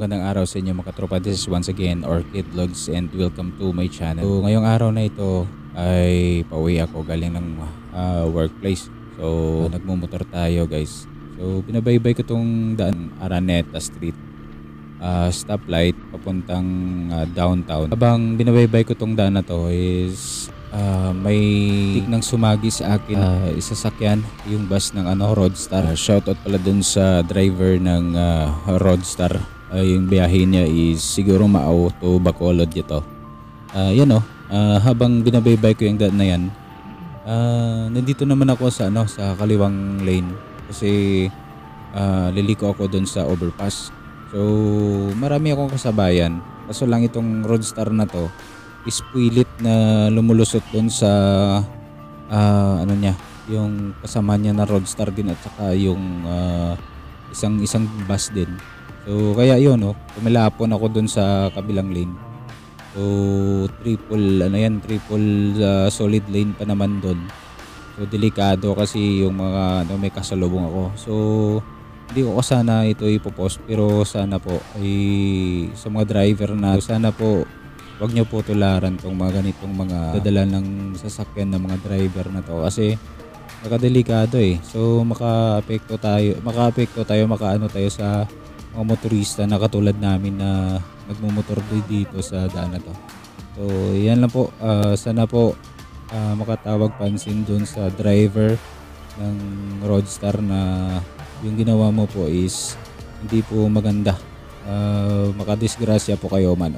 magandang araw sa inyo mga katropa. This is once again Orchid Vlogs and welcome to my channel. So ngayong araw na ito ay pauwi ako galing ng workplace. So nagmumotor tayo guys. So binabaybay ko tong daan Araneta Street. Stoplight papuntang downtown. Habang binabaybay ko tong daan na to is may tignan sumagi sa akin isasakyan yung bus ng Roadstar. Shoutout pala dun sa driver ng Roadstar. Yung biyahe niya is siguro Maaw to Bacolod ito. Habang binabaybay ko yung daan na yan, nandito naman ako sa sa kaliwang lane kasi liliko ako dun sa overpass. So marami akong kasabayan. Kaso lang itong Roadstar na to is puwilit na lumulusot doon sa yung kasama niya na Roadstar din at saka yung isang bus din. So kaya yun pumilapon ako doon sa kabilang lane. So triple solid lane pa naman doon. So delikado kasi yung mga may kasalubong ako. So hindi ko sana ito ipopost, pero sana po ay sa mga driver na sana po wag niyo po tularan tong mga ganitong mga dadala ng sasakyan ng mga driver na to kasi nakadelikado So makaapekto tayo sa mga motorista na katulad namin na nagmumotor dito sa daan na to. So yan lang po, sana po makatawag pansin dun sa driver ng Roadstar na yung ginawa mo po is hindi po maganda. Makadisgrasya po kayo man.